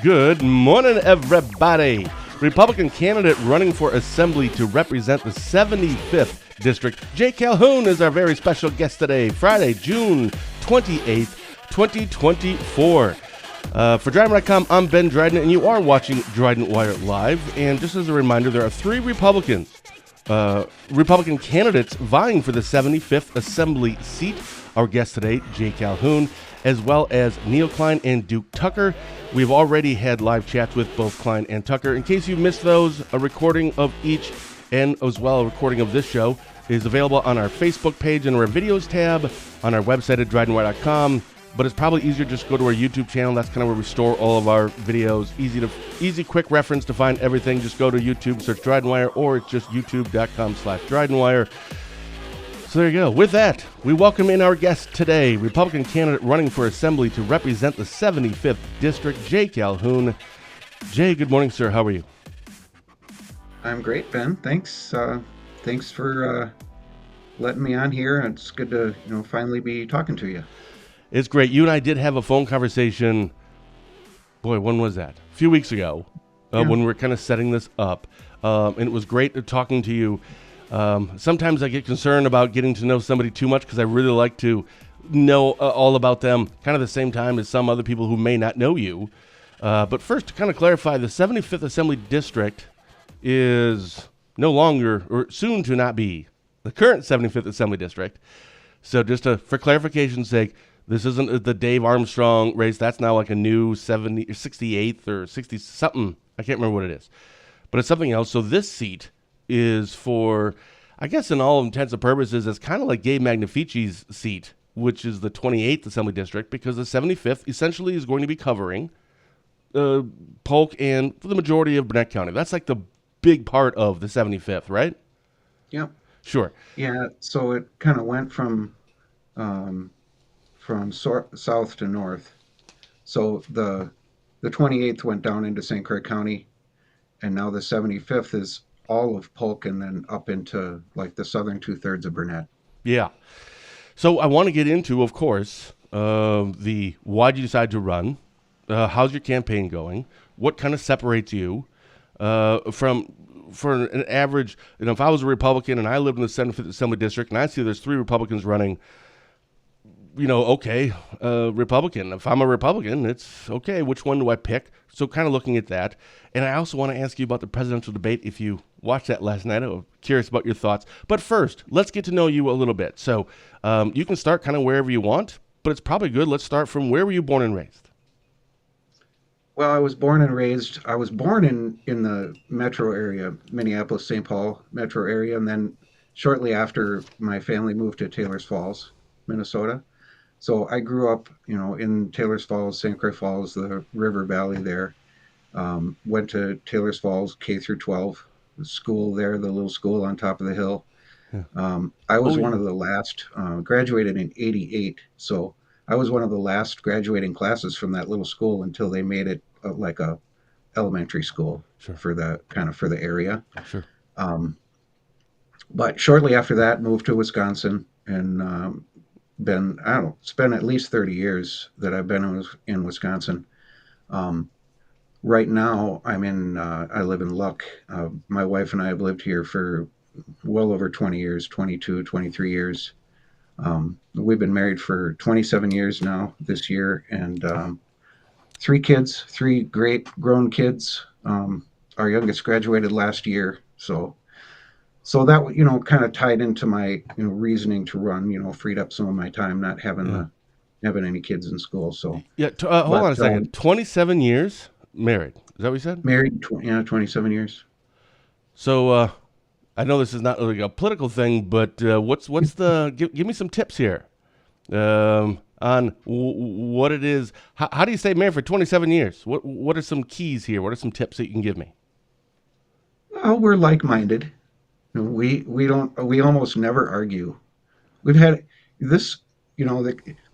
Good morning, everybody. Republican candidate running for assembly to represent the 75th District, Jay Calhoun, is our very special guest today, Friday, June 28th, 2024. For DrydenWire.com, I'm Ben Dryden, and you are watching DrydenWire Live. And just as a reminder, there are three Republican candidates vying for the 75th Assembly seat. Our guest today, Jay Calhoun, as well as Neil Klein and Duke Tucker. We've already had live chats with both Klein and Tucker. In case you missed those, a recording of each and as well a recording of this show is available on our Facebook page and our videos tab on our website at DrydenWire.com. But it's probably easier just go to our YouTube channel. That's kind of where we store all of our videos. Easy, quick reference to find everything. Just go to YouTube, search DrydenWire, or it's just youtube.com/DrydenWire. So there you go. With that, we welcome in our guest today, Republican candidate running for Assembly to represent the 75th District, Jay Calhoun. Jay, good morning, sir. How are you? I'm great, Ben. Thanks. Thanks for letting me on here. It's good to finally be talking to you. It's great. You and I did have a phone conversation. Boy, when was that? A few weeks ago, when we were kind of setting this up, and it was great talking to you. Sometimes I get concerned about getting to know somebody too much because I really like to know all about them kind of the same time as some other people who may not know you. But first, to kind of clarify, the 75th Assembly District is no longer, or soon to not be, the current 75th Assembly District. So just for clarification's sake, this isn't the Dave Armstrong race. That's now like a new 68th or 60-something. I can't remember what it is. But it's something else. So this seat is for, I guess in all intents and purposes, it's kind of like Gabe Magnifici's seat, which is the 28th Assembly District, because the 75th essentially is going to be covering Polk and the majority of Burnett County. That's like the big part of the 75th, right? Yeah. Sure. Yeah. So it kind of went from south to north. So the 28th went down into St. Croix County, and now the 75th is all of Polk and then up into like the southern 2/3 of Burnett. Yeah. So I want to get into, of course, the why'd you decide to run? How's your campaign going? What kind of separates you for an average? If I was a Republican and I lived in the 75th Assembly District and I see there's three Republicans running, Republican. If I'm a Republican, it's okay. Which one do I pick? So kind of looking at that. And I also want to ask you about the presidential debate. If you watched that last night, I'm curious about your thoughts. But first, let's get to know you a little bit. So you can start kind of wherever you want, but it's probably good. Let's start from where were you born and raised? Well, I was born in the metro area, Minneapolis, St. Paul metro area. And then shortly after, my family moved to Taylor's Falls, Minnesota. So I grew up, in Taylor's Falls, St. Croix Falls, the river valley there. Went to Taylor's Falls K through 12, the school there, the little school on top of the hill. Yeah. I was one of the last, graduated in '88. So I was one of the last graduating classes from that little school until they made it like a elementary school. Sure. For the area. Sure. But shortly after that, moved to Wisconsin and spent at least 30 years that I've been in Wisconsin. Right now, I live in Luck. My wife and I have lived here for well over 20 years, 22, 23 years. We've been married for 27 years now this year, and three kids, three great grown kids. Our youngest graduated last year. So that, kind of tied into my, reasoning to run, freed up some of my time, not having any kids in school. So yeah, hold on a second. 27 years married. Is that what you said? Married, 27 years. So I know this is not like a political thing, but what's the give me some tips here on what it is. How do you stay married for 27 years? What are some keys here? What are some tips that you can give me? Oh, we're like-minded. We almost never argue. We've had this,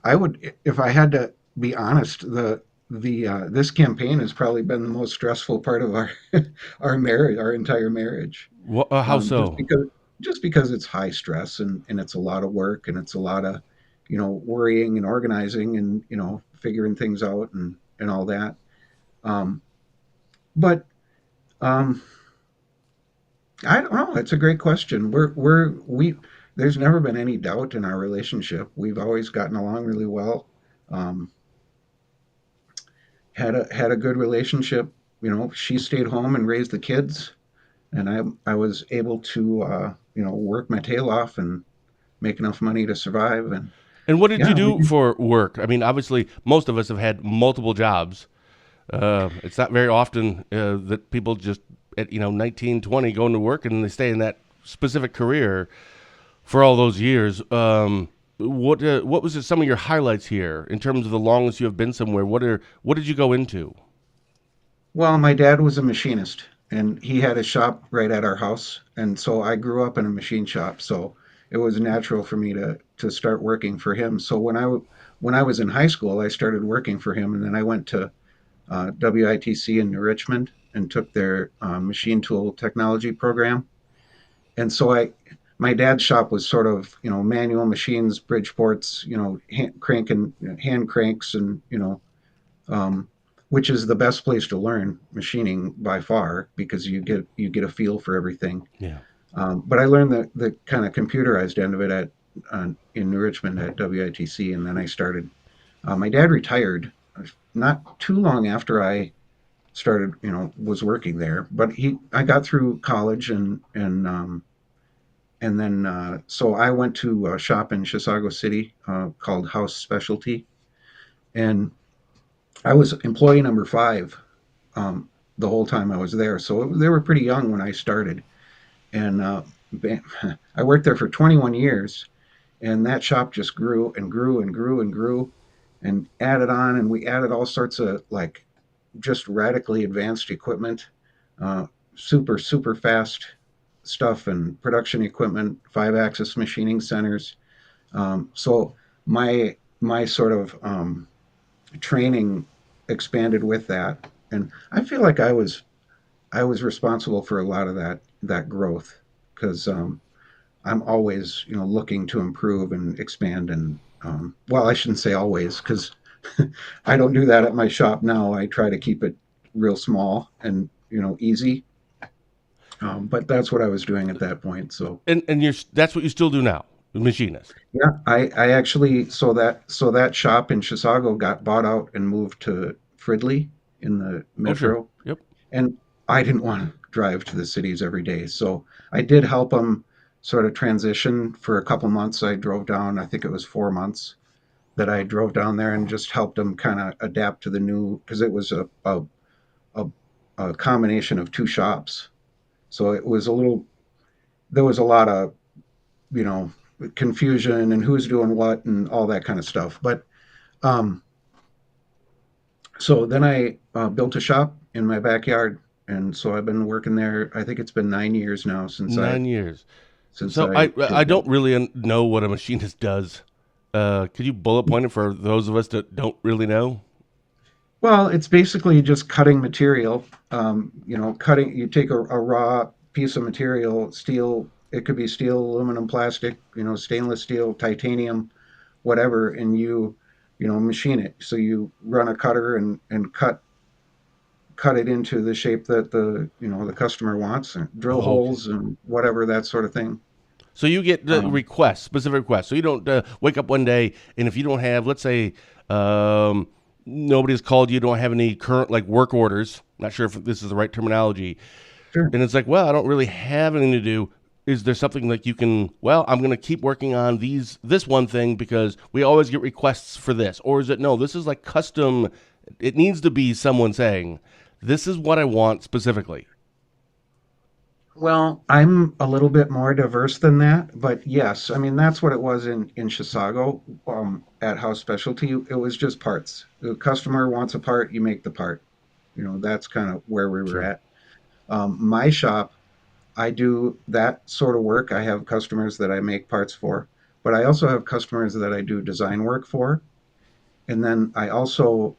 I would, if I had to be honest, this campaign has probably been the most stressful part of our our marriage, our entire marriage. How so? Just because it's high stress and it's a lot of work and it's a lot of, worrying and organizing and, figuring things out and all that. Um, but um, I don't know. It's a great question. We there's never been any doubt in our relationship. We've always gotten along really well. Um, had a good relationship. You know, she stayed home and raised the kids, and I was able to work my tail off and make enough money to survive. And And what did you yeah, we do for work? I mean, obviously, most of us have had multiple jobs. It's not very often that people just at 19, 20 go into work and they stay in that specific career for all those years. What was some of your highlights here in terms of the longest you have been somewhere? What did you go into? well, my dad was a machinist, and he had a shop right at our house, and so I grew up in a machine shop. So it was natural for me to start working for him. So when I was in high school, I started working for him, and then I went to WITC in New Richmond and took their machine tool technology program. And so my dad's shop was sort of, manual machines, Bridgeports, hand cranks, and um, which is the best place to learn machining by far because you get a feel for everything. Yeah. But I learned the kind of computerized end of it at in New Richmond at WITC, and then I started. My dad retired not too long after I started, was working there. But I got through college, and then so I went to a shop in Chisago City called House Specialty, and I was employee number 5 the whole time I was there. So they were pretty young when I started, and I worked there for 21 years, and that shop just grew and grew and grew and grew, and added on, and we added all sorts of like just radically advanced equipment, uh, super fast stuff and production equipment, 5-axis machining centers. So my sort of training expanded with that, and I feel like I was responsible for a lot of that growth because I'm always looking to improve and expand, and well, I shouldn't say always because I don't do that at my shop now. I try to keep it real small and easy. But that's what I was doing at that point. So And that's what you still do now, machinist. yeah, I actually so that shop in Chisago got bought out and moved to Fridley in the Oh, sure. metro, Yep. and I didn't want to drive to the cities every day, so I did help them sort of transition for a couple months. I drove down, I think it was 4 months that I drove down there and just helped them kind of adapt to the new because it was a a combination of two shops, so it was a little there was a lot of you know confusion and who's doing what and all that kind of stuff. But um, so then I built a shop in my backyard, and so I've been working there. I think it's been 9 years now since I 9 years. since So I I did that. don't really know what a machinist does. Could you bullet point it for those of us that don't really know? Well, it's basically just cutting material. Cutting. You take a raw piece of material, steel. It could be steel, aluminum, plastic. Stainless steel, titanium, whatever, and you machine it. So you run a cutter and cut it into the shape that the customer wants, and drill Oh, okay. holes and whatever, that sort of thing. So you get the Um, requests, specific requests. So you don't wake up one day and if you don't have, let's say, um, nobody's called you, don't have any current like work orders. Not sure if this is the right terminology. sure. And it's like, well, I don't really have anything to do. Is there something like you can? Well, I'm going to keep working on this one thing because we always get requests for this, or is it no? This is like custom. It needs to be someone saying, "This is what I want specifically." Well, I'm a little bit more diverse than that, but yes, I mean that's what it was in Chisago at House Specialty. It was just parts. The customer wants a part, you make the part. That's kind of where we were Sure. at. My shop, I do that sort of work. I have customers that I make parts for, but I also have customers that I do design work for, and then I also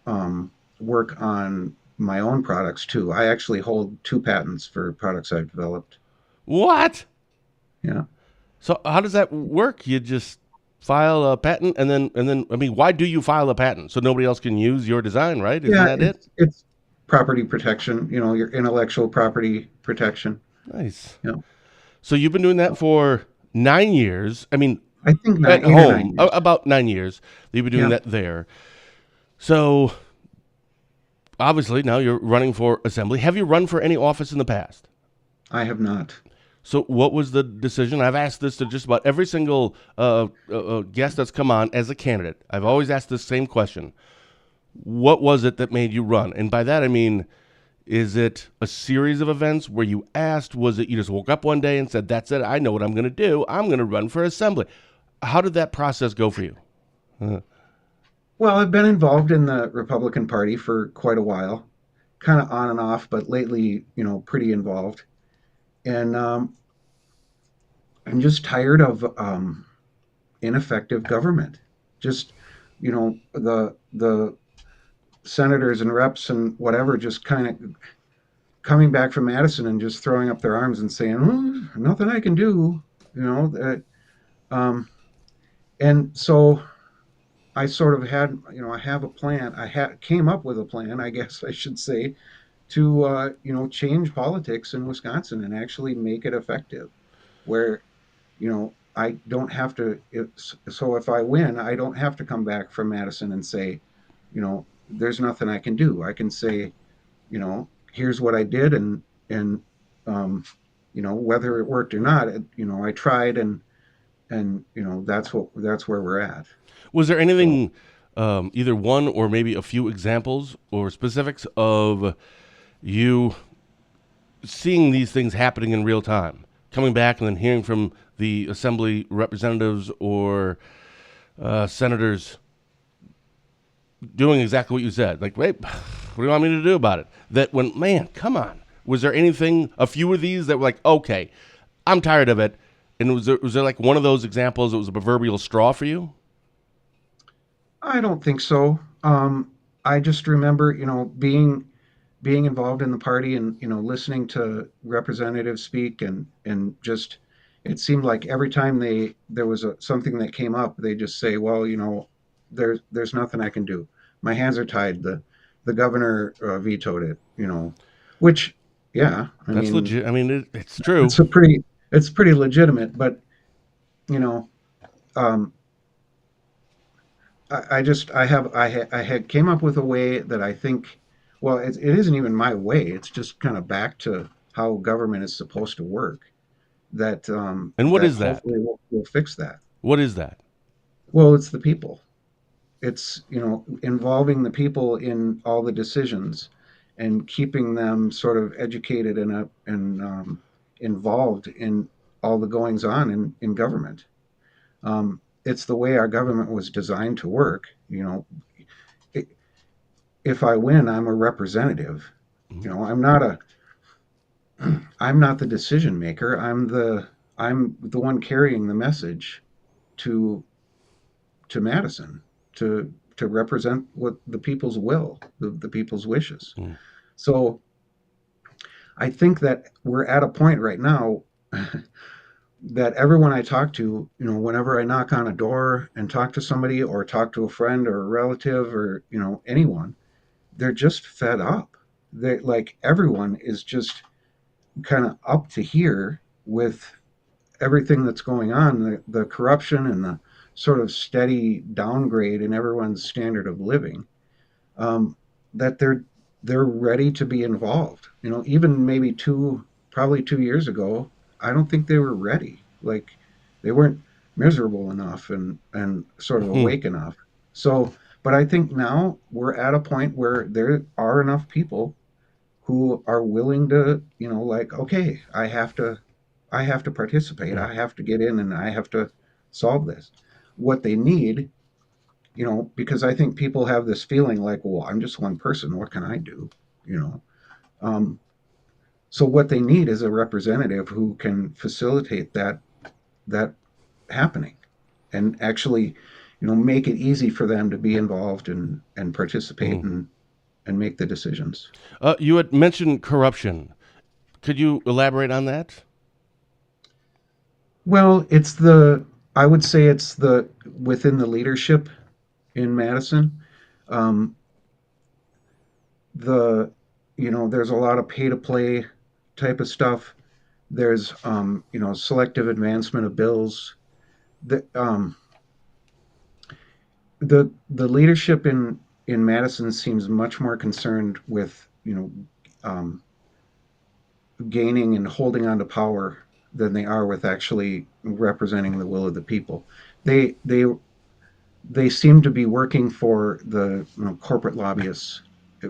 work on my own products too. I actually hold 2 patents for products I've developed. What? Yeah. So how does that work? You just file a patent, and then I mean, why do you file a patent so nobody else can use your design? Right? Isn't Yeah, that it? it's property protection, your intellectual property protection. Nice. You know, So you've been doing that for 9 years. I mean, I think at 8 or 9 home, years. about 9 years. You've been doing Yeah, that there. So obviously now you're running for assembly. Have you run for any office in the past? I have not. So what was the decision? I've asked this to just about every single guest that's come on as a candidate. I've always asked this same question. What was it that made you run? And by that I mean, is it a series of events where you asked? Was it you just woke up one day and said, "That's it. I know what I'm going to do. I'm going to run for assembly." How did that process go for you? Uh, Well, I've been involved in the Republican Party for quite a while, kind of on and off, but lately, pretty involved. And I'm just tired of ineffective government. Just, the senators and reps and whatever just kind of coming back from Madison and just throwing up their arms and saying, nothing I can do, you know. Um, and so I sort of had, I have a plan. Came up with a plan, I guess I should say, to change politics in Wisconsin and actually make it effective. Where I don't have to. So if I win, I don't have to come back from Madison and say, there's nothing I can do. I can say, here's what I did, and whether it worked or not, I tried, and that's where we're at. was there So anything, either one or maybe a few examples or specifics of you seeing these things happening in real time, coming back and then hearing from the assembly representatives or senators doing exactly what you said? Like, wait, what do you want me to do about it? That when, man, come on. Was there anything, a few of these that were like, okay, I'm tired of it? And was there like one of those examples that was a proverbial straw for you? I don't think so. I just remember, being involved in the party and listening to representatives speak and just it seemed like every time there was something that came up, they just say, well, there's nothing I can do. My hands are tied. The governor vetoed it. Which yeah, I That's mean legit. I mean, it's true. it's a pretty it's pretty legitimate, but you know um, I had came up with a way that I think, well, it isn't even my way. It's just kind of back to how government is supposed to work. And what That is that? hopefully will fix that. What is that? Well, it's the people. It's involving the people in all the decisions and keeping them sort of educated and involved in all the goings on in government. It's the way our government was designed to work. If I win, I'm a representative. Mhm. I'm not the decision maker. I'm the one carrying the message to to Madison to represent what the people's will, the people's wishes. Mm. So I think that we're at a point right now that everyone I talk to, whenever I knock on a door and talk to somebody or talk to a friend or a relative or anyone, they're just fed up. They like everyone is just kind of up to here with everything that's going on, the corruption and the sort of steady downgrade in everyone's standard of living, um, that they're ready to be involved. Even maybe probably 2 years ago, I don't think they were ready. Like they weren't miserable enough and sort of Hmm. awake enough. So, but I think now we're at a point where there are enough people who are willing to, like, okay, I have to participate. Mm. I have to get in and I have to solve this. What they need, because I think people have this feeling like, well, I'm just one person. What can I do? You know. Um, so what they need is a representative who can facilitate that happening and actually, make it easy for them to be involved and participate Mm. and make the decisions. You had mentioned corruption. Could you elaborate on that? Well, I would say it's the within the leadership in Madison. Um, the there's a lot of pay to play type of stuff. There's selective advancement of bills. The the leadership in Madison seems much more concerned with um, gaining and holding on to power than they are with actually representing the will of the people. They they they seem to be working for the corporate lobbyists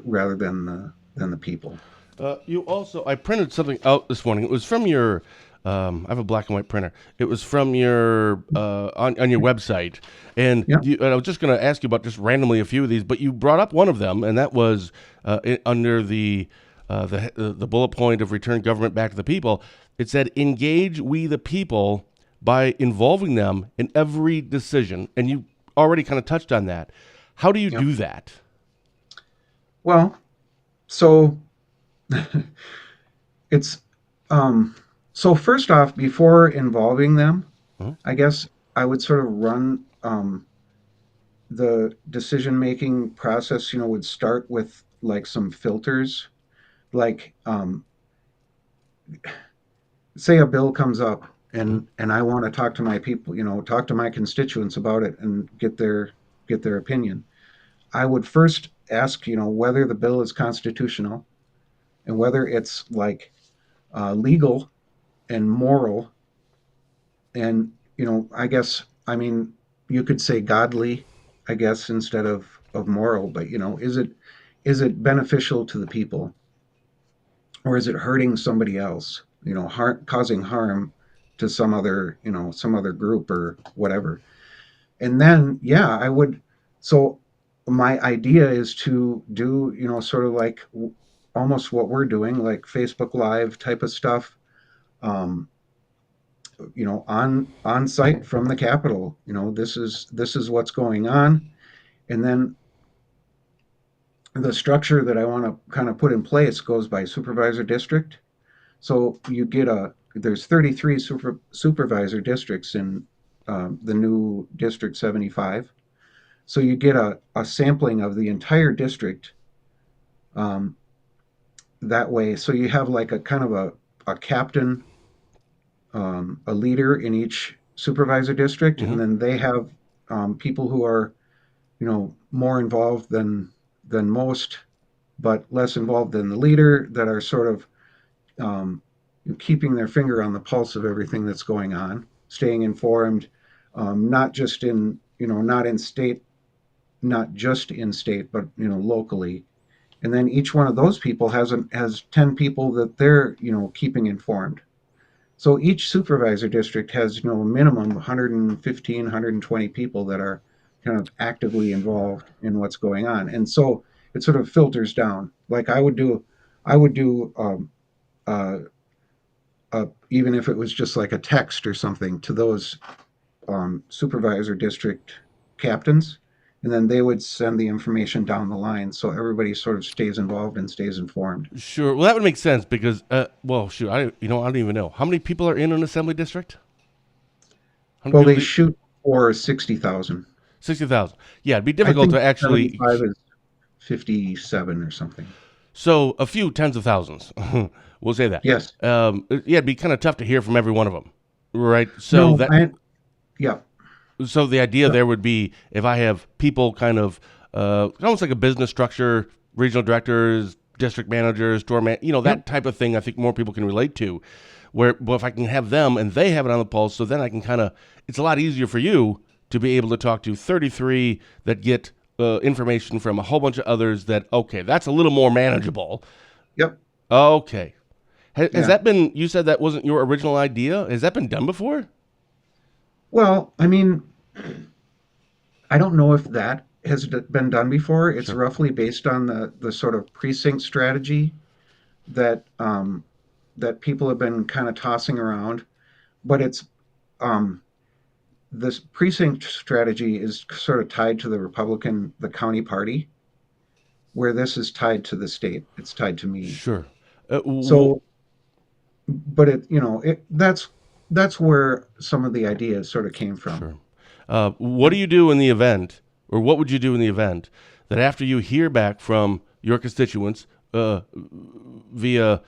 rather than the people. I printed something out this morning. It was from your, I have a black and white printer. It was from your, on your website. And, Yeah, and I was just going to ask you about just randomly a few of these, but you brought up one of them, and that was under the bullet point of return government back to the people. It said, engage we the people by involving them in every decision. And you already kind of touched on that. How do you yeah. do that? Well, so it's so first off, before involving them, Huh? I guess I would sort of run the decision making process. Would start with like some filters, like say a bill comes up Huh? and I want to talk to my people, talk to my constituents about it and get their opinion. I would first ask, whether the bill is constitutional and whether it's like legal and moral, and I guess, I mean, you could say godly, I guess, instead of moral, but is it beneficial to the people, or is it hurting somebody else, causing harm to some other group or whatever. And then, yeah, I would. So my idea is to do, sort of like almost what we're doing, like Facebook Live type of stuff, um, on site from the Capitol. This is what's going on, and then the structure that I want to kind of put in place goes by supervisor district. So there's 33 supervisor districts in the new District 75. So you get a sampling of the entire district um, that way. So you have like a kind of a captain, a leader in each supervisor district, Mm-hmm. and then they have people who are more involved than most, but less involved than the leader, that are sort of um, keeping their finger on the pulse of everything that's going on, staying informed, not just in not in state, not just in state, but locally. And then each one of those people has 10 people that they're keeping informed. So each supervisor district has a minimum 115, 120 people that are kind of actively involved in what's going on. And so it sort of filters down. Like I would do uh, even if it was just like a text or something to those supervisor district captains, and then they would send the information down the line, so everybody sort of stays involved and stays informed. Sure. Well, that would make sense because, well, shoot, I don't even know how many people are in an assembly district. How many Well, people? they shoot for 60,000. 60,000. Yeah, it'd be I difficult think to actually. 75 is 57 or something. So a few tens of thousands. We'll say that. Yes. Yeah, it'd be kind of tough to hear from every one of them, right? No, yeah, So the idea yeah, there would be if I have people kind of almost like a business structure, regional directors, district managers, yeah, that type of thing. I think more people can relate to. Where, well, if I can have them and they have it on the pulse, so then I can kind of, it's a lot easier for you to be able to talk to 33 that get information from a whole bunch of others that, okay, that's a little more manageable. yep, Okay. Has yeah. that been, you said that wasn't your original idea? Has that been done before? Well, I mean, I don't know if that has been done before. It's Sure. roughly based on the sort of precinct strategy that people have been kind of tossing around, but it's um, this precinct strategy is sort of tied to the county party, where this is tied to the state. It's tied to me. Sure. So, but that's where some of the ideas sort of came from. Sure. What Yeah. do you do in the event, or what would you do in the event that after you hear back from your constituents, via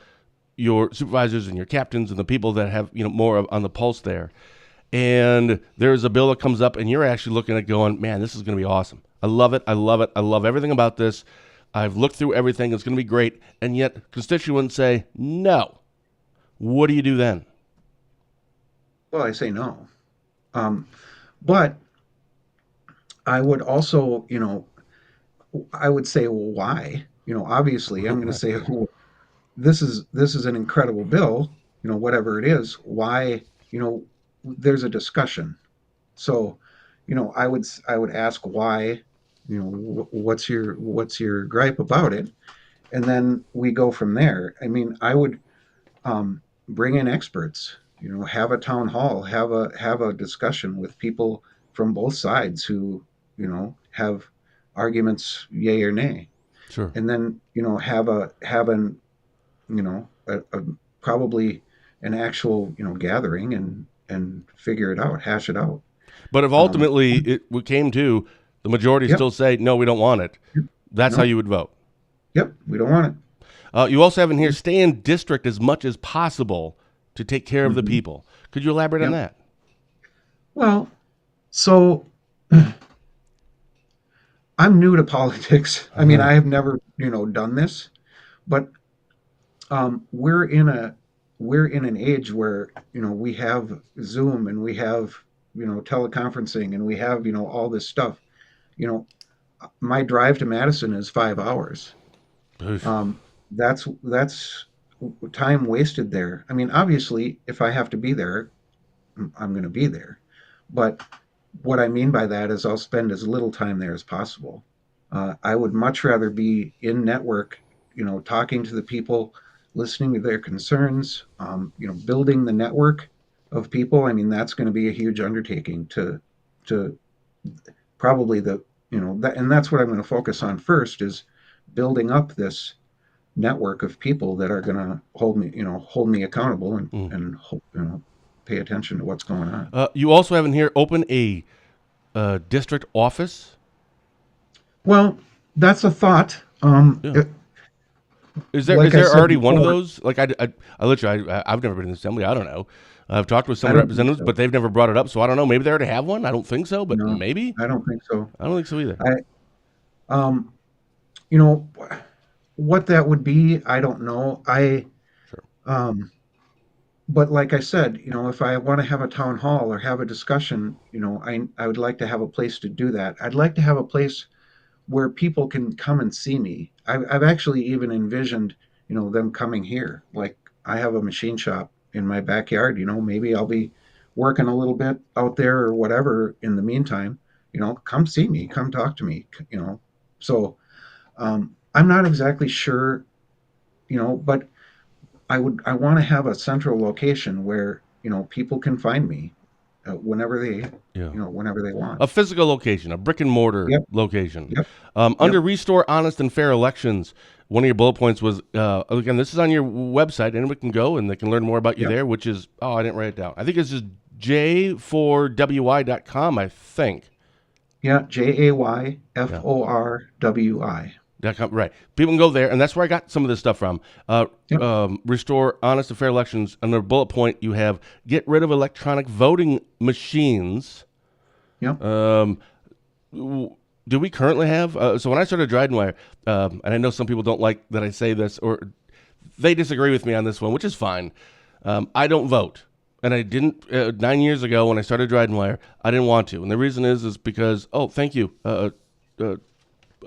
your supervisors and your captains and the people that have more on the pulse there. And there's a bill that comes up, and you're actually looking at going, man, this is going to be awesome. I love it. I love it. I love everything about this. I've looked through everything. It's going to be great. And yet constituents say no. What do you do then? Well, I say no. But I would also, I would say, well, why? Obviously, I'm going to Right. say, well, this is an incredible bill. Whatever it is, why? There's a discussion. So, I would ask why. What's your gripe about it, and then we go from there. I mean, I would bring in experts. Have a town hall, have a discussion with people from both sides who have arguments, yay or nay, Sure. and then have an a probably an actual gathering and figure it out, hash it out. But if Um, ultimately it came to the majority yep, still say, no, we don't want it, yep, that's how no, you would vote. yep, we don't want it. You also have in here, stay in district as much as possible to take care of the Hmm. people. Could you elaborate on Yep. that? Well, so I'm new to politics. I mean, I have never done this, but we're in an age where we have Zoom and we have teleconferencing and we have all this stuff. You know, my drive to Madison is 5 hours. Oof. That's time wasted there. I mean, obviously, if I have to be there, I'm going to be there. But what I mean by that is I'll spend as little time there as possible. I would much rather be in network, talking to the people, listening to their concerns, building the network of people. I mean, that's going to be a huge undertaking to probably and that's what I'm going to focus on first is building up this network of people that are going to hold me accountable and Mm. pay attention to what's going on. You also have in here, open a district office. Well, that's a thought. Yeah. Is Like I there said already one of before, those? Like I literally, I've never been in the assembly. I don't know. I've talked with some I don't think representatives, so. but they've never brought it up. So I don't know. Maybe they already have one. I don't think so, but No, maybe. I don't think so. I don't think so either. I um, you know, what that would be, I don't know. Sure. Um, but like I said, if I want to have a town hall or have a discussion, I would like to have a place to do that. I'd like to have a place where people can come and see me. I've actually even envisioned, them coming here. Like I have a machine shop in my backyard. Maybe I'll be working a little bit out there or whatever. In the meantime, come see me, come talk to me. So I'm not exactly sure, but I want to have a central location where people can find me whenever Yeah. whenever they want. A physical location, a brick and mortar Yep, location. yep, Under yep, restore honest and fair elections, one of your bullet points was again, this is on your website. Anyone can go and they can learn more about you yep. there, which is, oh, I didn't write it down. I think it's just j4wi.com, I think. Yeah, Yeah. JAYFORWI. Right. People can go there, and that's where I got some of this stuff from. Yep, Restore honest and fair elections. Under bullet point, you have get rid of electronic voting machines. yep. Um, do we currently have? So when I started DrydenWire, and I know some people don't like that I say this, or they disagree with me on this one, which is fine. I don't vote, and I didn't 9 years ago when I started DrydenWire. I didn't want to, and the reason is because thank you.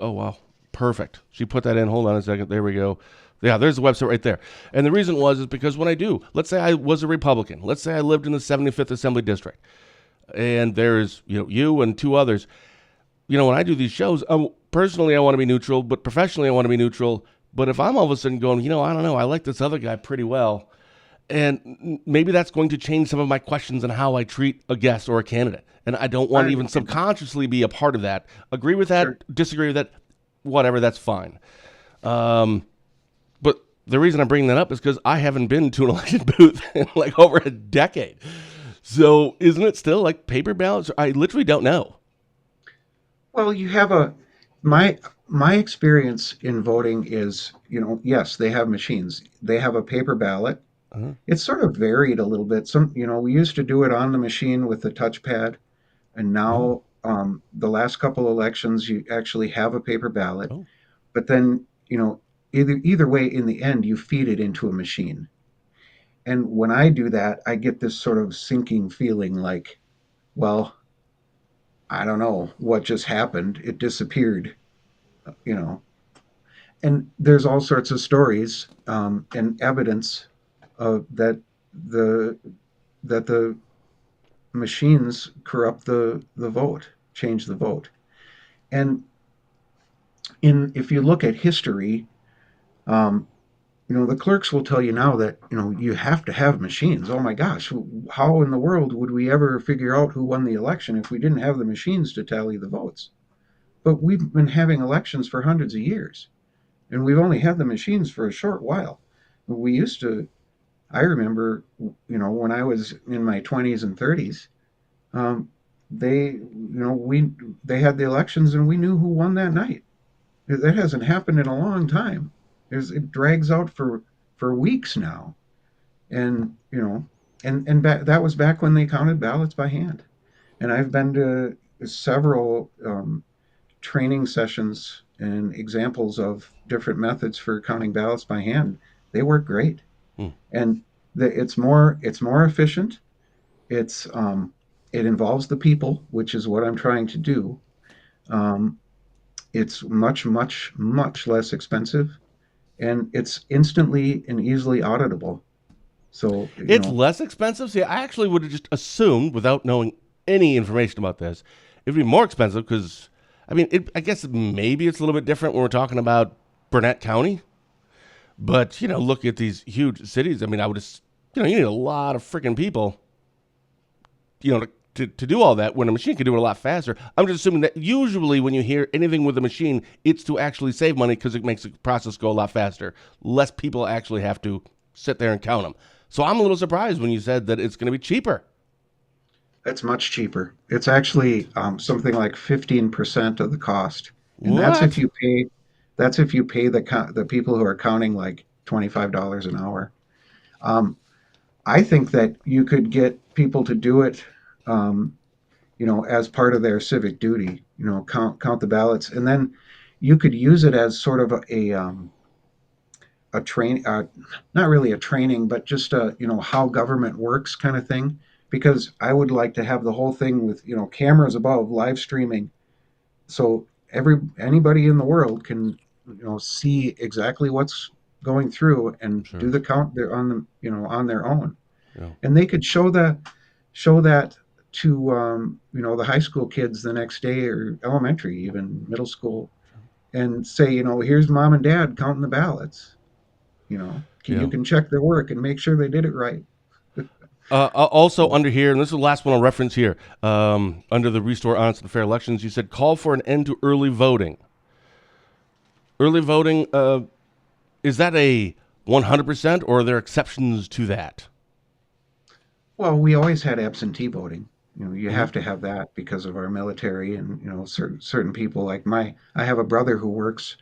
Oh wow, perfect. She put that in. Hold on a second. There we go. Yeah, there's the website right there. And the reason is because when I do, let's say I was a Republican. Let's say I lived in the 75th Assembly District, and there's you and two others. When I do these shows, personally I want to be neutral, but professionally I want to be neutral. But if I'm all of a sudden going, I don't know, I like this other guy pretty well, and maybe that's going to change some of my questions on how I treat a guest or a candidate. And I don't want I to even understand that. subconsciously be a part of that. Agree with Sure. that, disagree with that, whatever, that's fine. But the reason I'm bringing that up is because I haven't been to an election booth in like over a decade. So isn't it still like paper ballots? I literally don't know. Well, you have my My experience in voting is, yes, they have machines. They have a paper ballot. Uh-huh. It's sort of varied a little bit. We used to do it on the machine with the touchpad, and Oh, now the last couple elections, you actually have a paper ballot. oh, But then, either way, in the end, you feed it into a machine. And when I do that, I get this sort of sinking feeling like, well, I don't know what just happened. It disappeared, you know. And there's all sorts of stories and evidence that the the machines corrupt the vote, change the vote. And in if you look at history, um, the clerks will tell you now that you have to have machines. Oh my gosh, how in the world would we ever figure out who won the election if we didn't have the machines to tally the votes? But we've been having elections for hundreds of years, and we've only had the machines for a short while. We used to. I remember, when I was in my 20s and 30s, um, they had the elections and we knew who won that night. That hasn't happened in a long time. It drags out for weeks now, and that was back when they counted ballots by hand. And I've been to several training sessions and examples of different methods for counting ballots by hand. They work great, hmm. and it's more efficient. It's it involves the people, which is what I'm trying to do. Um, it's much, much, much less expensive, and it's instantly and easily auditable. So, It's less expensive. See, I actually would have just assumed, without knowing any information about this, it'd be more expensive because, I mean, I guess maybe it's a little bit different when we're talking about Burnett County. But look at these huge cities. I mean, I would just, you need a lot of freaking people, to do all that when a machine can do it a lot faster. I'm just assuming that usually when you hear anything with a machine, it's to actually save money because it makes the process go a lot faster. Less people actually have to sit there and count them. So I'm a little surprised when you said that it's going to be cheaper. it's much cheaper. It's actually something like 15% of the cost, and that's if What? you pay. That's if you pay the people who are counting like $25 an hour. Um, I think that you could get people to do it, um, as part of their civic duty. Count the ballots, and then you could use it as sort of a train, not really a training, but just a how government works kind of thing. Because I would like to have the whole thing with cameras above, live streaming, so anybody in the world can see exactly what's going through and do Sure. the count there on their own, Yeah. and they could show that to the high school kids the next day, or elementary, even middle school, and say, here's mom and dad counting the ballots. You Yeah. can check their work and make sure they did it right. Also So, under here, and this is the last one I'll reference here, under the Restore Honest and Fair Elections, you said call for an end to early voting. Early voting, is that a 100% or are there exceptions to that? well, we always had absentee voting. You Mm-hmm. have to have that because of our military, and certain people like I have a brother who works.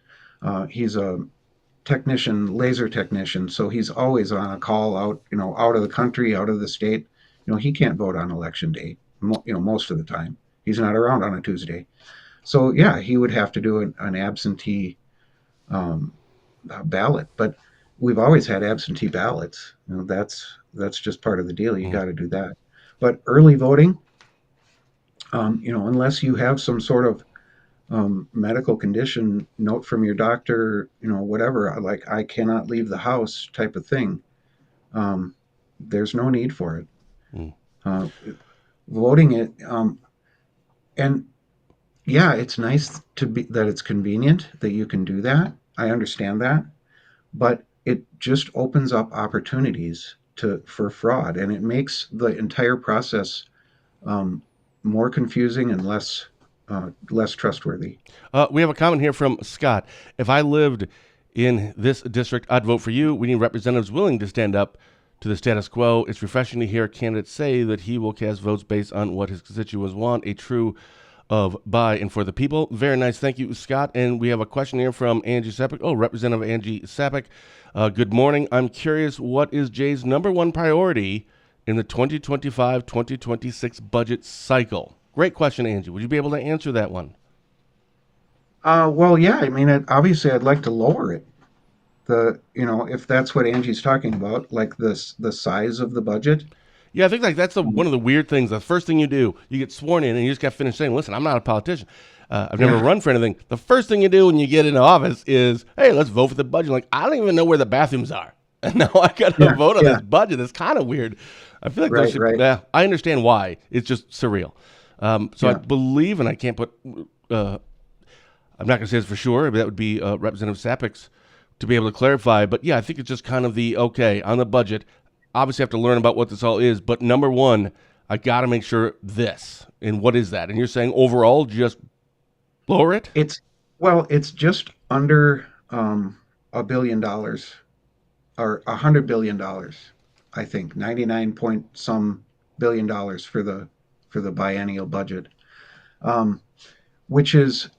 He's a technician, laser technician, so he's always on a call out of the country, out of the state. He can't vote on election day. Most of the time, he's not around on a Tuesday. So yeah, he would have to do an absentee um, ballot. But we've always had absentee ballots. That's just part of the deal. You Mm-hmm. got to do that. But early voting, unless you have some sort of medical condition, note from your doctor, whatever, like I cannot leave the house type of thing, um, there's no need for it. Mm. Uh, Voting it, and yeah, it's nice to be that it's convenient that you can do that. I understand that, but it just opens up opportunities for fraud, and it makes the entire process um, more confusing and less trustworthy. We have a comment here from Scott. If I lived in this district, I'd vote for you. We need representatives willing to stand up to the status quo. It's refreshing to hear a candidate say that he will cast votes based on what his constituents want. A true of, by, and for the people. Very nice. Thank you, Scott. And we have a question here from Angie Sapek. Oh, Representative Angie Sapek. Good morning. I'm curious, what is Jay's number one priority in the 2025-2026 budget cycle? Great question, Angie. Would you be able to answer that one? Well, yeah. I mean, obviously, I'd like to lower it. If that's what Angie's talking about, like the size of the budget. Yeah, I think like that's one of the weird things. The first thing you do, you get sworn in and you just got to finish saying, listen, I'm not a politician. I've never run for anything. The first thing you do when you get into office is, hey, let's vote for the budget. Like, I don't even know where the bathrooms are. And now I got to vote on this budget. It's kind of weird. I feel like those should, I understand why. It's just surreal. I believe, and I can't put, I'm not going to say this for sure, but that would be Representative Sapek's to be able to clarify. But yeah, I think it's just kind of on the budget, obviously I have to learn about what this all is, but number one, I got to make sure this. And what is that? And you're saying overall, just lower it? It's just under $1 billion or $100 billion, I think, 99 point some billion dollars for the biennial budget, which is,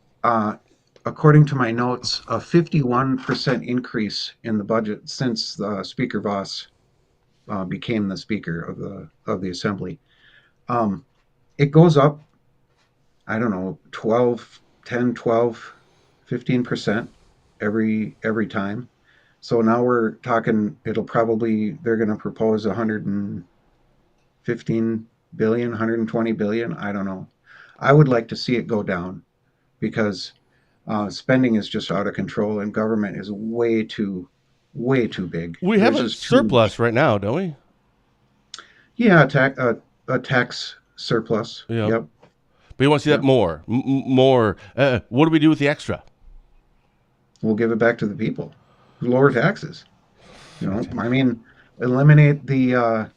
according to my notes, a 51% increase in the budget since Speaker Voss became the Speaker of the Assembly. It goes up, I don't know, 10, 12, 15% every time. So now we're talking, they're going to propose 115 billion, 120 billion. I don't know. I would like to see it go down because spending is just out of control and government is way too big. We have a surplus right now, don't we? Yeah, a tax surplus. Yep. But you want to see that more. More. What do we do with the extra? We'll give it back to the people. Lower taxes. I mean, eliminate the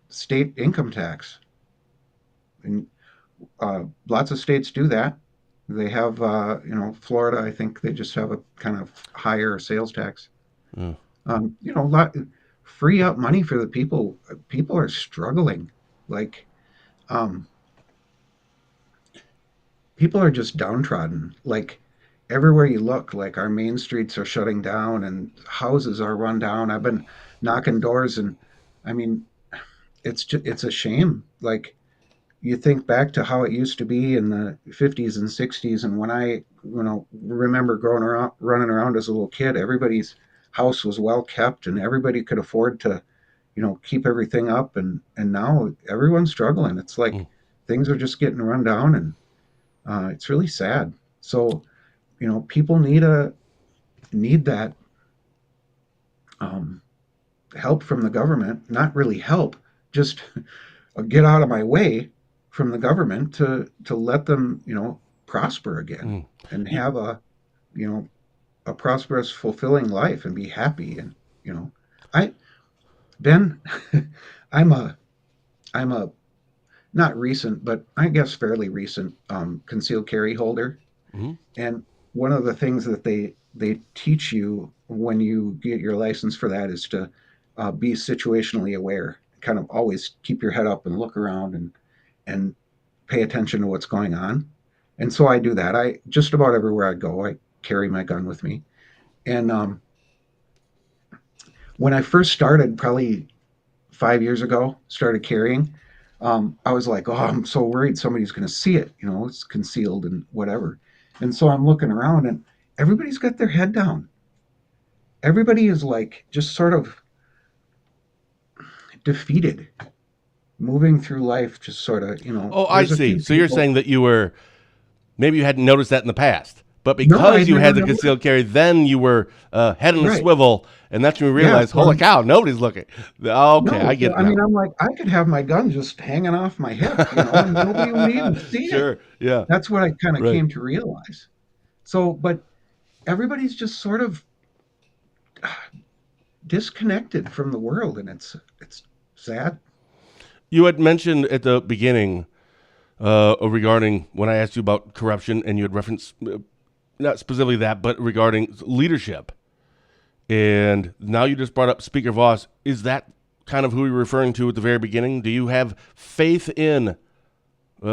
state income tax. And lots of states do that. They have, Florida. I think they just have a kind of higher sales tax. Free up money for the people. People are struggling. Like, people are just downtrodden. Like, everywhere you look, like our main streets are shutting down and houses are run down. I've been knocking doors, and I mean, it's a shame. Like, you think back to how it used to be in the 50s and 60s, and when I remember running around as a little kid, everybody's house was well kept and everybody could afford to keep everything up, and now everyone's struggling. It's like things are just getting run down, and it's really sad. So people need that help from the government. Not really help, just get out of my way from the government to let them prosper again and have a prosperous, fulfilling life and be happy. And Ben, I'm a not recent, but I guess fairly recent concealed carry holder. And one of the things that they teach you when you get your license for that is to be situationally aware, kind of always keep your head up and look around and pay attention to what's going on. And so I do that. I just about everywhere I go, I carry my gun with me. And when I first started, probably 5 years ago, started carrying, I was like, oh, I'm so worried somebody's going to see it. It's concealed and whatever. And so I'm looking around and everybody's got their head down. Everybody is like just sort of defeated, moving through life, just sort of, Oh, I see. So you're saying that maybe you hadn't noticed that in the past, but because you had the concealed carry, then you were head on a swivel, and that's when you realized, holy cow, nobody's looking. Okay, I get it. I mean, I'm like, I could have my gun just hanging off my hip, and nobody would even see it. Sure, yeah. That's what I kind of came to realize. So, but everybody's just sort of disconnected from the world, and it's sad. You had mentioned at the beginning regarding when I asked you about corruption, and you had referenced not specifically that, but regarding leadership. And now you just brought up Speaker Voss. Is that kind of who you're referring to at the very beginning? Do you have faith in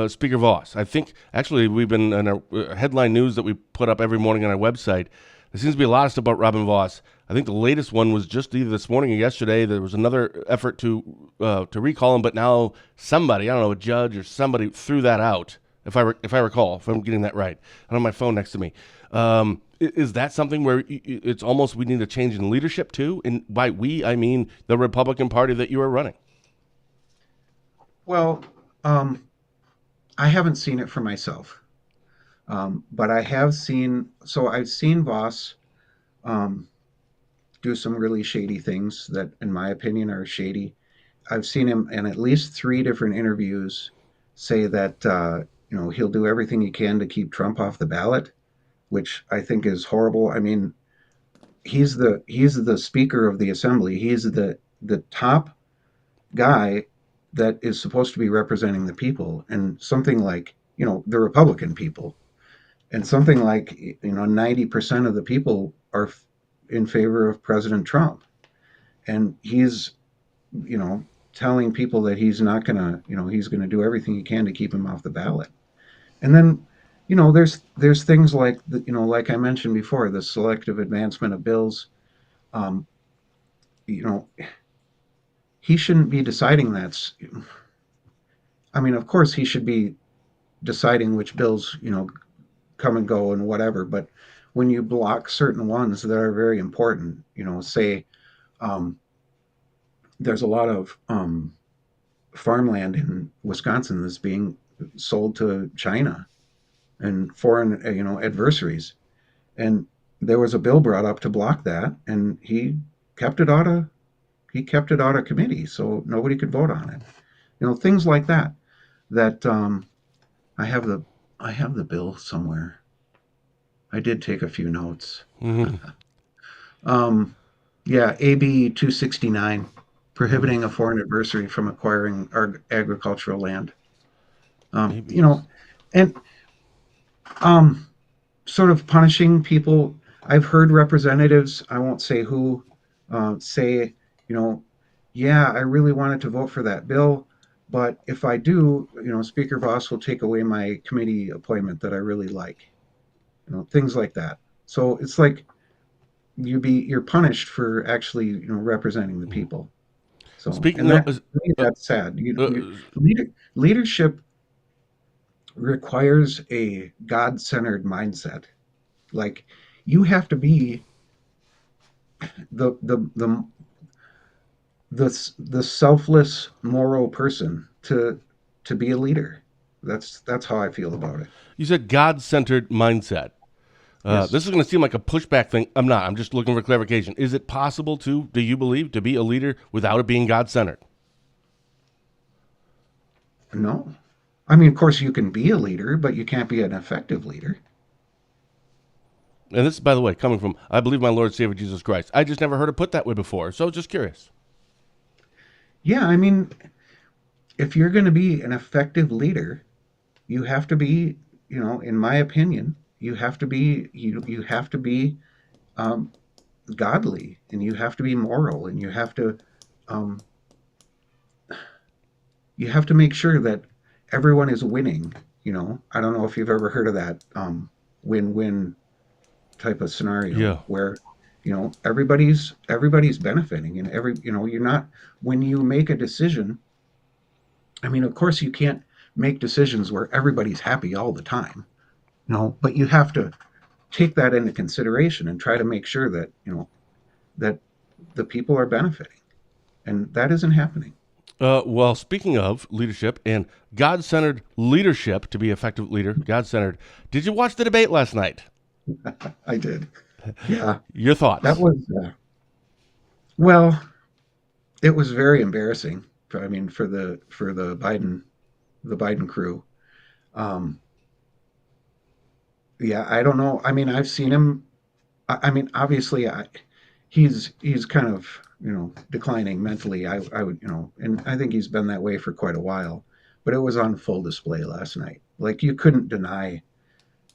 Speaker Voss. I think actually we've been in our headline news that we put up every morning on our website. There seems to be a lot of stuff about Robin Voss. I think the latest one was just either this morning or yesterday. There was another effort to recall him, but now somebody, I don't know, a judge or somebody threw that out. If I recall, if I'm getting that right, I don't have my phone next to me. Is that something where it's almost we need a change in leadership too? And by we, I mean the Republican Party that you are running. Well, um, I haven't seen it for myself, but I have seen. So I've seen Voss um, do some really shady things that, in my opinion, are shady. I've seen him in at least three different interviews say that he'll do everything he can to keep Trump off the ballot, which I think is horrible. I mean, he's the Speaker of the Assembly. He's the top guy that is supposed to be representing the people, and something like the Republican people, and something like 90% of the people are in favor of President Trump, and he's you know telling people that he's not gonna he's gonna do everything he can to keep him off the ballot. And then there's things like like I mentioned before, the selective advancement of bills. um, you know he shouldn't be deciding that. I mean, of course he should be deciding which bills come and go and whatever, but when you block certain ones that are very important, say um, there's a lot of farmland in Wisconsin that's being sold to China and foreign adversaries, and there was a bill brought up to block that, and kept it out of he kept it out of committee so nobody could vote on it. Things like that. That I have the I have the bill somewhere. I did take a few notes. Mm-hmm. Um, yeah, AB 269, Mm-hmm. prohibiting a foreign adversary from acquiring agricultural land. Um, you Maybe. know, and um, sort of punishing people. I've heard representatives, I won't say who, say, you know, yeah, I really wanted to vote for that bill, but if I do, Speaker Voss will take away my committee appointment that I really like. Things like that. So it's like you're punished for actually representing the people. So, Speaking and of, that to me, uh, that's sad. uh, Leadership requires a God-centered mindset. Like you have to be the the the the selfless moral person to be a leader. That's how I feel about it. you said God-centered mindset. Yes. This is going to seem like a pushback thing. I'm not. I'm just looking for clarification. Is it possible to, do you believe, to be a leader without it being God-centered? No. I mean, of course, you can be a leader, but you can't be an effective leader. And this is, by the way, coming from, I believe my Lord Savior Jesus Christ. I just never heard it put that way before. So just curious. Yeah, I mean, if you're going to be an effective leader, you have to be, in my opinion, you have to be um, godly, and you have to be moral, and um, you have to make sure that everyone is winning. I don't know if you've ever heard of that win-win type of scenario Yeah. where everybody's benefiting, and you're not, when you make a decision. I mean, of course, you can't make decisions where everybody's happy all the time, but you have to take that into consideration and try to make sure that that the people are benefiting, and that isn't happening. Well, speaking of leadership and God-centered leadership, to be effective leader, God-centered. Did you watch the debate last night? I did. Yeah, Your that thoughts? was well, it was very embarrassing. I mean, for the Biden crew. Um, yeah, I don't know. I mean, I've seen him. I mean, obviously, he's kind of declining mentally. I would and I think he's been that way for quite a while. But it was on full display last night. Like you couldn't deny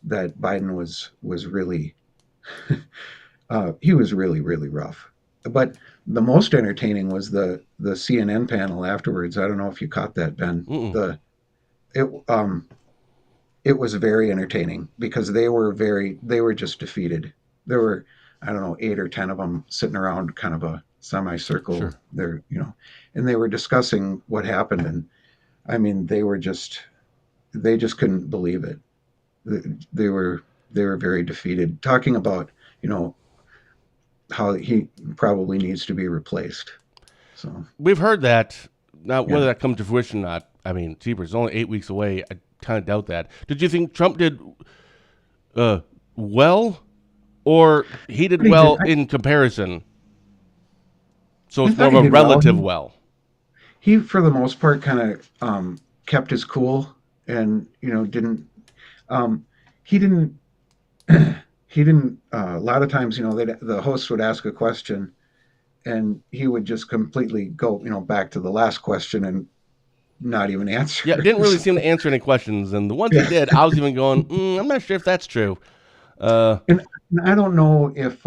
that Biden was really he was really really rough. But the most entertaining was the CNN panel afterwards. I don't know if you caught that, Ben. Mm-mm. The it it was very entertaining because they were just defeated. There were, I don't know, 8 or 10 of them sitting around kind of a semicircle Sure. there, and they were discussing what happened. And I mean, they just couldn't believe it. They were, they were very defeated, talking about, you know, how he probably needs to be replaced. So, We've heard that. Now, yeah. whether that comes to fruition or not, I mean, jeepers, it's only 8 weeks away. I kind of doubt that. Did you think Trump did uh, well, or he did But he did. well in comparison? So I it's more thought of he a did well. relative well. He for the most part, kind of kept his cool, and didn't. Um, he didn't. He didn't. A lot of times, the host would ask a question, and he would just completely go, back to the last question and not even Yeah, answer didn't it. really So, seem to answer any questions, and the ones he yeah. did, I was even going, I'm not sure if that's true. Uh, And I don't know if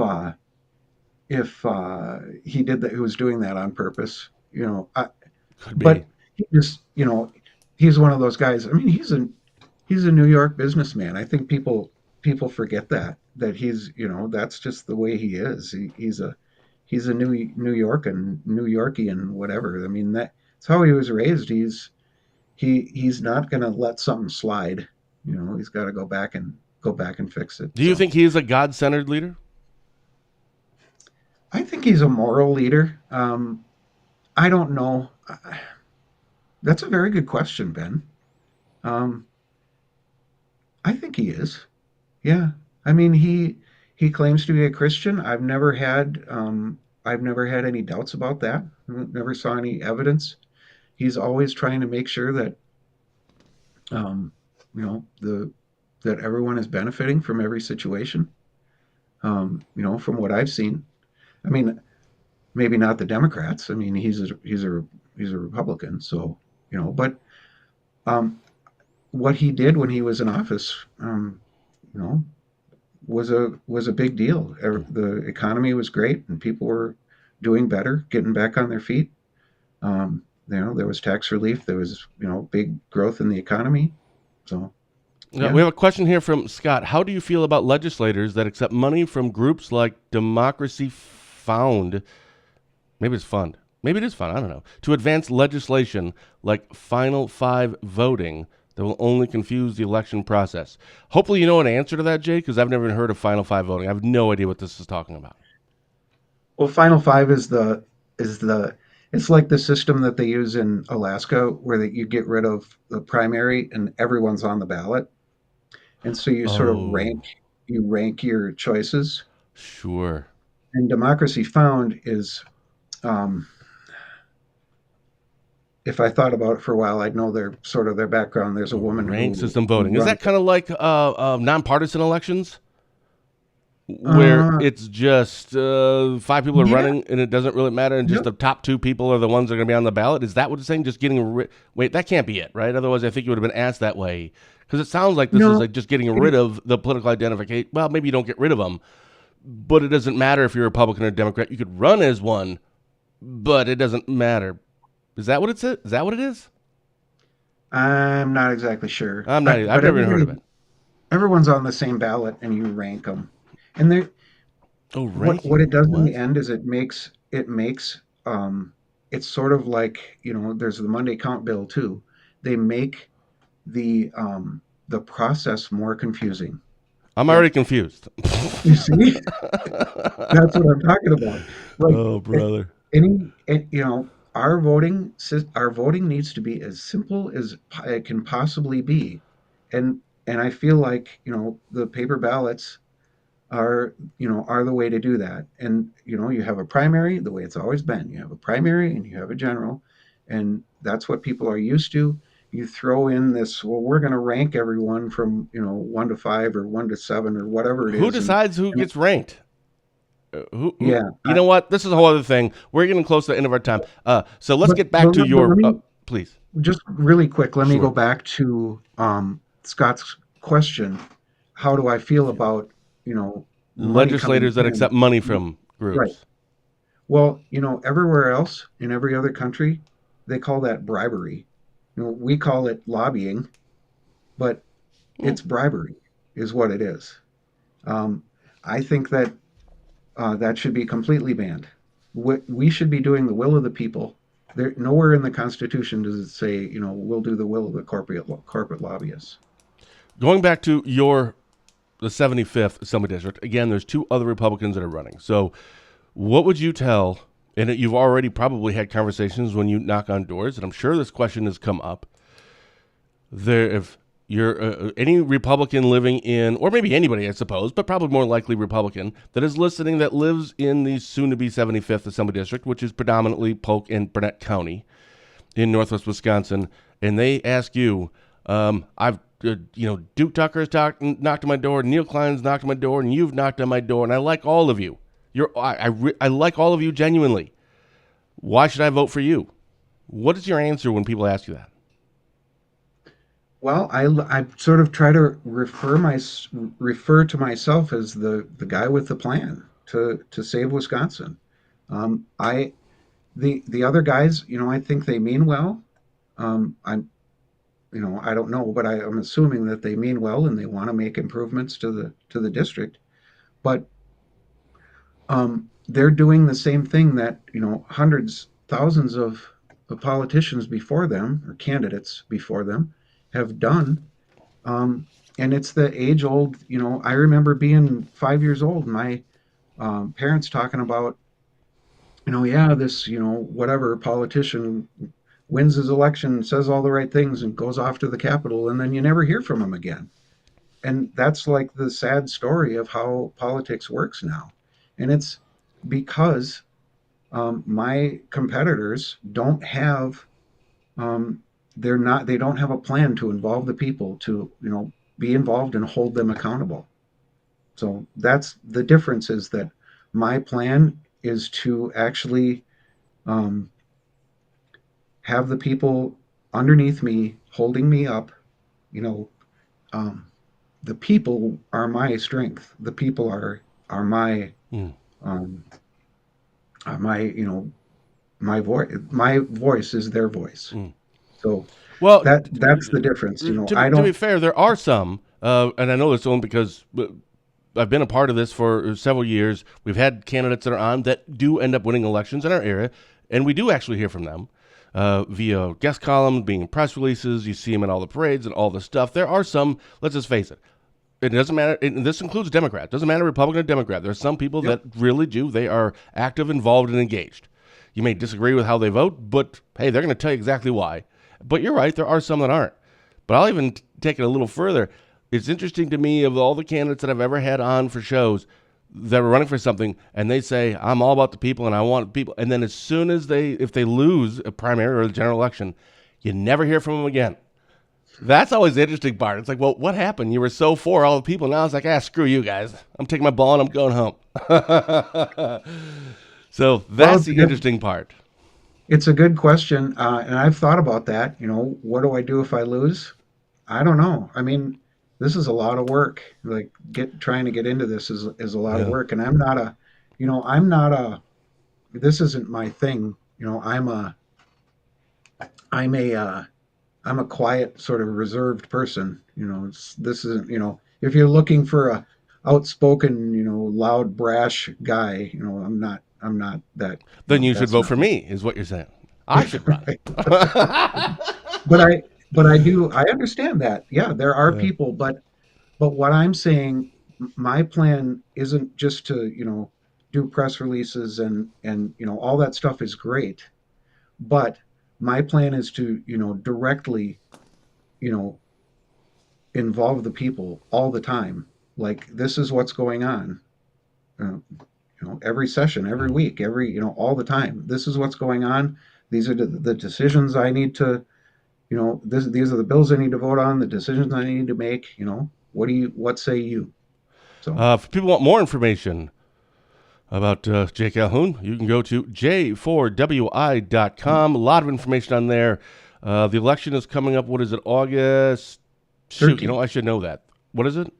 he did that. He was doing that on purpose. could be. But he just, he's one of those guys. I mean, he's a New York businessman. I think people forget that that's just the way he is. He's a New Yorkian, whatever. I mean, that's how he was raised. He's not going to let something slide. He's got to go back and fix it. Do you So think he is a God-centered leader? I think he's a moral leader. I don't know. That's a very good question, Ben. Um, I think he is. Yeah. I mean, he claims to be a Christian. I've never had any doubts about that. Never saw any evidence. He's always trying to make sure that um, the that everyone is benefiting from every situation. From what I've seen. I mean, maybe not the Democrats. I mean, he's a Republican, so but um, what he did when he was in office, you know, was a big deal. The economy was great, and people were doing better, getting back on their feet. There was tax relief. There was big growth in the economy. So We yeah. have a question here from Scott. How do you feel about legislators that accept money from groups like Democracy Found? Maybe it's fund. Maybe it is fun. I don't know. To advance legislation like Final Five voting that will only confuse the election process. Hopefully, you know an answer to that, Jay, because I've never even heard of Final Five voting. I have no idea what this is talking about. Well, Final Five is the it's like the system that they use in Alaska, where you get rid of the primary and everyone's on the ballot, and so you sort of Oh, rank your choices. sure. And Democracy Found is, um, if I thought about it for a while, I'd know their background. There's a woman Rank who system voting. Is runs that it. kind of like nonpartisan elections? Where Uh, it's just five people are yeah, running and it doesn't really matter, and just yep, the top two people are the ones that are going to be on the ballot. Is that what it's saying? Just wait, that can't be it, right? Otherwise, I think you would have been asked that way, because it sounds like this is no, like just getting rid it, of the political identification. Well, maybe you don't get rid of them, but it doesn't matter if you're a Republican or Democrat. You could run as one, but it doesn't matter. Is that what it's? Is that what it is? I'm not exactly sure, I'm not. I've but never even heard of it. everyone's on the same ballot, and you rank them. And there, Oh, what it ranking. does in the What? end is it makes it's sort of like there's the Monday count bill too. They make the process more confusing. I'm Like, already confused. you see, that's what I'm talking about. Like, Oh, a- brother. our voting needs to be as simple as it can possibly be, and I feel like the paper ballots are the way to do that. And you have a primary the way it's always been. You have a primary and you have a general, and that's what people are used to. You throw in this, well, we're going to rank everyone from 1 to 5 or 1 to 7 or whatever it Who is, decides who and gets ranked? Who? yeah. You know what? This is a whole other thing. We're getting close to the end of our time. So let's get back to But your. let me Please. just really quick. Let me go Sure. back to Scott's question. How do I feel about money coming Legislators that in? accept money from Right. groups. Well, everywhere else in every other country, they call that bribery. we call it lobbying, but Mm. it's bribery, is what it is. Um, I think that that should be completely banned. We should be doing the will of the people. There, nowhere in the Constitution does it say, we'll do the will of the corporate lobbyists. Going back to the 75th Assembly District, again, there's two other Republicans that are running. So what would you tell, and you've already probably had conversations when you knock on doors, and I'm sure this question has come up, if you're any Republican living in, or maybe anybody, I suppose, but probably more likely Republican, that is listening that lives in the soon-to-be 75th Assembly District, which is predominantly Polk and Burnett County in northwest Wisconsin, and they ask you, I've Duke Tucker's knocked on my door, Neil Klein's knocked on my door, and you've knocked on my door, and I like all of you. I like all of you genuinely. Why should I vote for you? What is your answer when people ask you that? Well, I sort of try to refer to myself as the guy with the plan to save Wisconsin. I the other guys, I think they mean well. I'm I don't know, but I'm assuming that they mean well and they want to make improvements to the district. But they're doing the same thing that hundreds, thousands of politicians before them or candidates before them have done. And it's the age old. I remember being 5 years old, and my parents talking about, yeah, this, whatever politician wins his election, says all the right things, and goes off to the Capitol, and then you never hear from him again. And that's like the sad story of how politics works now. And it's because my competitors don't have they don't have a plan to involve the people to be involved and hold them accountable. So that's the difference, is that my plan is to actually um, have the people underneath me holding me up. You know, um, the people are my strength. The people are my Mm. um, my my voice. My voice is their voice. Mm. So Well, that's the difference. I to be don't. fair, there are some, and I know this only because I've been a part of this for several years. We've had candidates that are on that do end up winning elections in our area, and we do actually hear from them via guest columns, being in press releases. You see them in all the parades and all the stuff. There are some, let's just face it, it doesn't matter. This includes Democrat. It doesn't matter Republican or Democrat. There are some people Yep. that really do. They are active, involved, and engaged. You may disagree with how they vote, but hey, they're going to tell you exactly why. But you're right. There are some that aren't. But I'll even take it a little further. It's interesting to me, of all the candidates that I've ever had on for shows that were running for something, and they say, I'm all about the people and I want people. And then as soon as if they lose a primary or a general election, you never hear from them again. That's always the interesting part. It's like, well, what happened? You were so for all the people. Now it's like, screw you guys. I'm taking my ball and I'm going home. So Well, that's the interesting part. it's a good question, and I've thought about that. What do I do if I lose? I don't know. I mean, this is a lot of work. Like trying to get into this is a lot of Yeah. work, and I'm not a. This isn't my thing. I'm a I'm a quiet, sort of reserved person. This isn't. If you're looking for a outspoken, loud, brash guy, I'm not that. Then you should That's vote not for me. me, is what you're saying. I should run. Right. But I understand that. Yeah, there are Yeah. people, but what I'm saying, my plan isn't just to, do press releases and all that stuff is great, but my plan is to, directly, you know, involve the people all the time. Like, this is what's going on. Every session, every Mm. week, all the time. This is what's going on. These are the decisions I need to, these are the bills I need to vote on, the decisions I need to make. What say you? So, If people want more information about Jay Calhoun, you can go to j4wi.com. A lot of information on there. The election is coming up. What is it? August? Shoot, 13th, I should know that. What is it?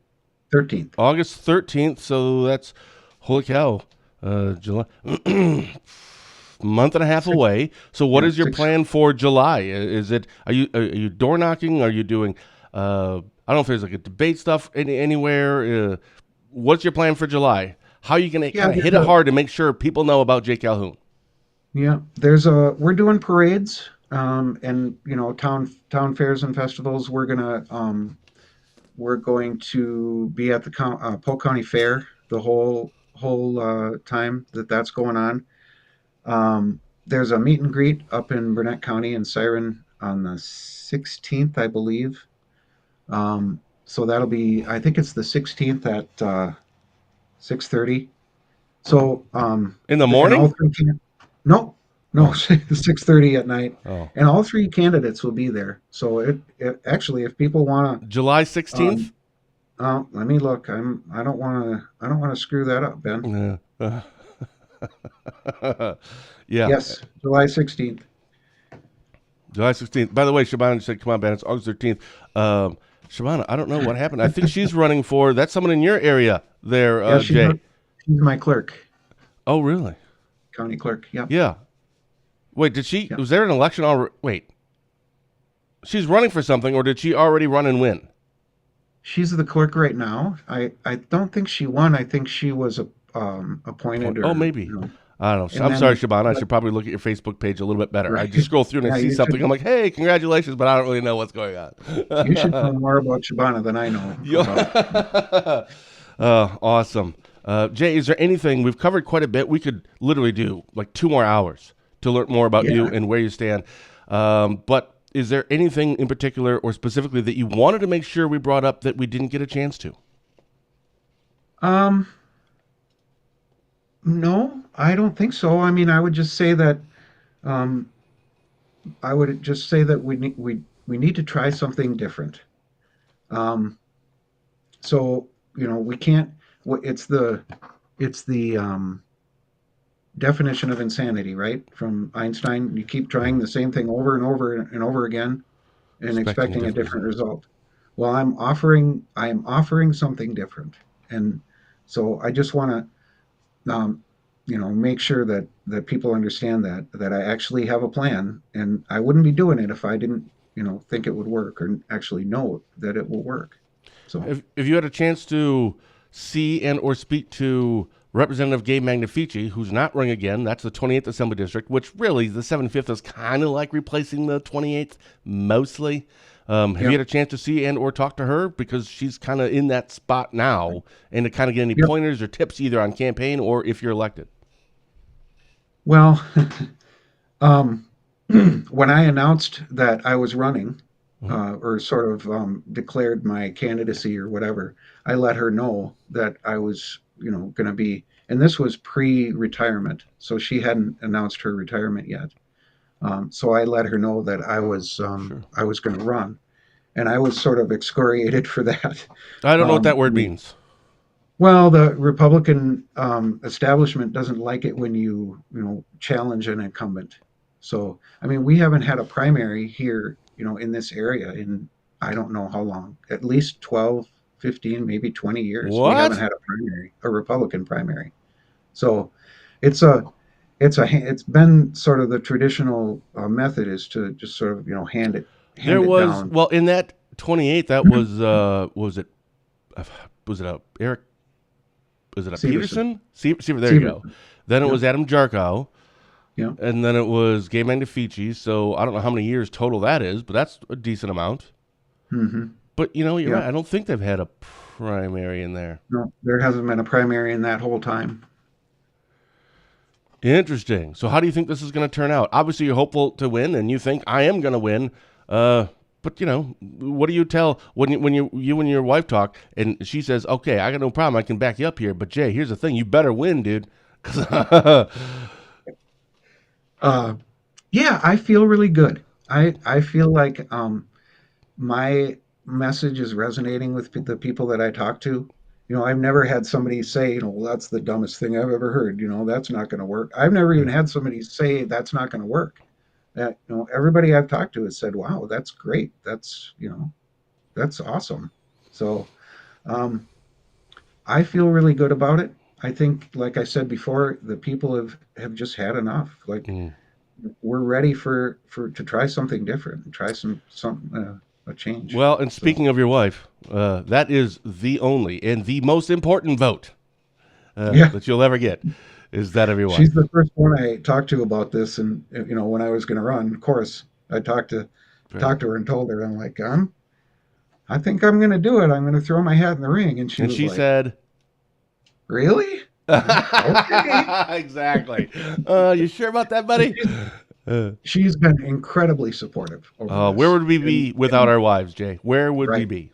13th. August 13th. So that's, holy cow, July. month and a half Six, away. So what yeah, is your six. plan for July? Is it are you door knocking? Are you doing I don't know if there's like a debate stuff anywhere. What's your plan for July? How are you going to Yeah, kind of hit it hard to make sure people know about Jay Calhoun? we're doing parades, and town fairs and festivals. We're going to be at the Polk County Fair the whole time that's going on. There's a meet and greet up in Burnett County in Siren on the 16th, I believe. So that'll be, I think it's the 16th at 6:30. So, In the and all morning? three can no, no, Oh. 6:30 at night, Oh. and all three candidates will be there. So it actually, if people want July to, 16th? let me look. I don't want to screw that up, Ben. Yeah. Yeah. Yes, July 16th. July 16th. By the way, Shabana said, come on, Ben, it's August 13th. Shabana, I don't know what happened. I think she's running for, that's someone in your area there, Yeah, Jay. she's my clerk, Oh, really? county clerk. Yep. Yeah. Wait, did she, Yep. was there an election already? Wait, she's running for something, or did she already run and win? She's the clerk right now. I don't think she won. I think she was appointed, Oh, or maybe. I don't know. and I'm sorry, then Shabana. I but should probably look at your Facebook page a little bit better. I right. just scroll through and I Yeah, see something. I'm like, hey, congratulations, but I don't really know what's going you should on. know more about Shabana than I know about. Awesome. Jay, is there anything we've covered quite a bit? We could literally do like 2 more hours to learn more about you Yeah. and where you stand. But is there anything in particular or specifically that you wanted to make sure we brought up that we didn't get a chance to? Um, no, I don't think so. I mean, um, I would just say that we need to try something different. Um, so we can't. It's the definition of insanity, right? From Einstein, you keep trying the same thing over and over and over again and Expecting a expecting a different different result. result. Well, I am offering something different, and so I just want to, make sure that people understand that I actually have a plan, and I wouldn't be doing it if I didn't, think it would work or actually know that it will work. So, If you had a chance to see and or speak to Representative Gabe Magnifici, who's not running again, that's the 28th Assembly District, which really the 75th is kind of like replacing the 28th mostly. Have you yep, had a chance to see and or talk to her because she's kind of in that spot now, and to kind of get any yep. pointers or tips either on campaign or if you're elected? Well, um, when I announced that I was running, Mhm. or sort of declared my candidacy or whatever, I let her know that I was, going to be, and this was pre-retirement, so she hadn't announced her retirement yet. So I let her know that Sure. I was going to run, and I was sort of excoriated for that. I don't know what that I word mean, means. well, the Republican establishment doesn't like it when you challenge an incumbent. So, I mean, we haven't had a primary here, in this area in I don't know how long, at least 12, 15, maybe 20 years. We haven't What? had a Republican primary. So, it's a it's been sort of the traditional method is to just sort of There hand it was, down. well, in that 28, that was, what was it? Was it a Eric? Was it a Severson, Peterson? There you go. Severson, Then it yeah, was Adam Jarkow, yeah, and then it was Gabe Magnifici. So I don't know how many years total that is, but that's a decent amount. hmm But you're yeah. right. I don't think they've had a primary in there. No, there hasn't been a primary in that whole time. Interesting. So how do you think this is going to turn out? Obviously, you're hopeful to win, and you think I am going to win. But what do you tell when you and your wife talk, and she says, "Okay, I got no problem. I can back you up here." But Jay, here's the thing: you better win, dude. 'Cause- Uh, yeah, I feel really good. I feel like my message is resonating with the people that I talk to. I've never had somebody say, well, that's the dumbest thing I've ever heard. That's not going to work. I've never even had somebody say that's not going to work. That everybody I've talked to has said, wow, that's great. That's awesome. So um, I feel really good about it. I think, like I said before, the people have just had enough. Like Mm. we're ready to try something different, try some a change. Well, and So speaking of your wife, that is the only and the most important vote yeah, that you'll ever get is that of your she's wife. the first one I talked to about this, and when I was going to run, of course, I Right. talked to her and told her, I'm like, I think I'm going to do it. I'm going to throw my hat in the ring, and she And was she like, said, really? Okay. exactly. You sure about that, So buddy? Uh, she's been incredibly supportive over where this, would we and be without our wives, Jay? Where would we right, be?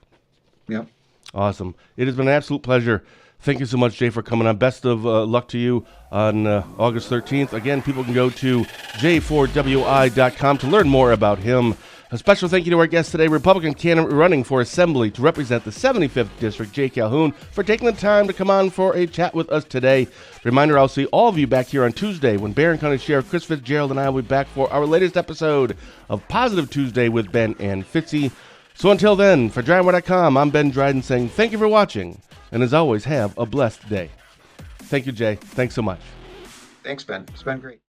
yep. Awesome. It has been an absolute pleasure. Thank you so much, Jay, for coming on. Best of luck to you on August 13th. Again, people can go to j4wi.com to learn more about him. A special thank you to our guest today, Republican candidate running for Assembly to represent the 75th District, Jay Calhoun, for taking the time to come on for a chat with us today. Reminder, I'll see all of you back here on Tuesday when Barron County Sheriff Chris Fitzgerald and I will be back for our latest episode of Positive Tuesday with Ben and Fitzy. So until then, for DrydenWire.com, I'm Ben Dryden saying thank you for watching, and as always, have a blessed day. Thank you, Jay. Thanks so much. Thanks, Ben. It's been great.